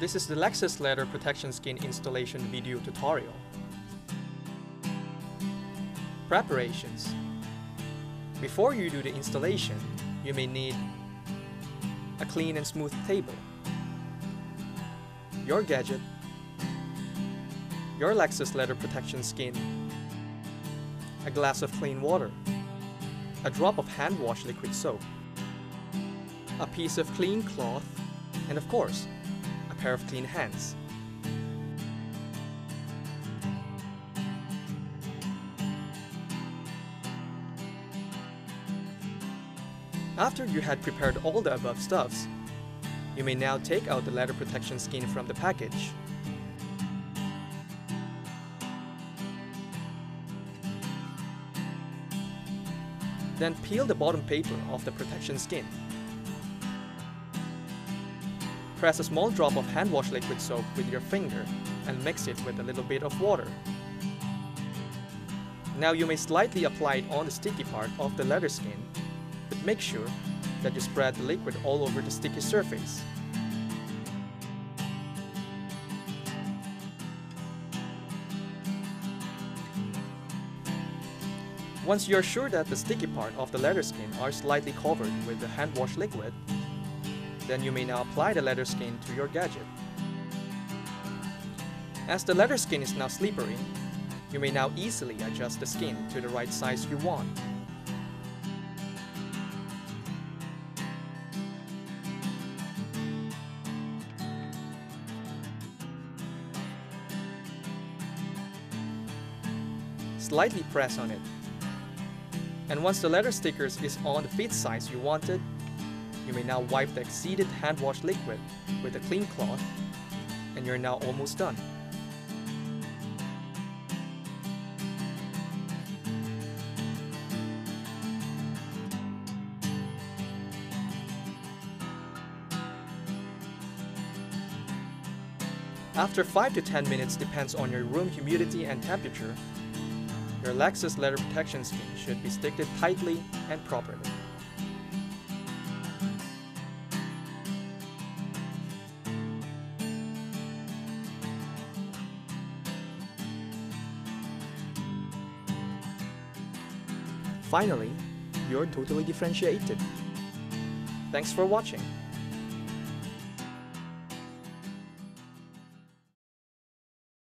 This is the Lexis Leather Protection Skin installation video tutorial. Preparations. Before you do the installation, you may need a clean and smooth table, your gadget, your Lexis Leather Protection Skin, a glass of clean water, a drop of hand wash liquid soap, a piece of clean cloth, and of course, a pair of clean hands. After you had prepared all the above stuffs, you may now take out the leather protection skin from the package. Then peel the bottom paper off the protection skin. Press a small drop of hand wash liquid soap with your finger and mix it with a little bit of water. Now you may slightly apply it on the sticky part of the leather skin, but make sure that you spread the liquid all over the sticky surface. Once you are sure that the sticky part of the leather skin are slightly covered with the hand wash liquid, then you may now apply the leather skin to your gadget. As the leather skin is now slippery, you may now easily adjust the skin to the right size you want. Slightly press on it. And once the leather stickers is on the fit size you wanted, you may now wipe the exceeded hand wash liquid with a clean cloth, and you're now almost done. After 5 to 10 minutes depends on your room humidity and temperature, your Lexis Leather Protection Skin should be sticked tightly and properly. Finally, you're totally differentiated. Thanks for watching.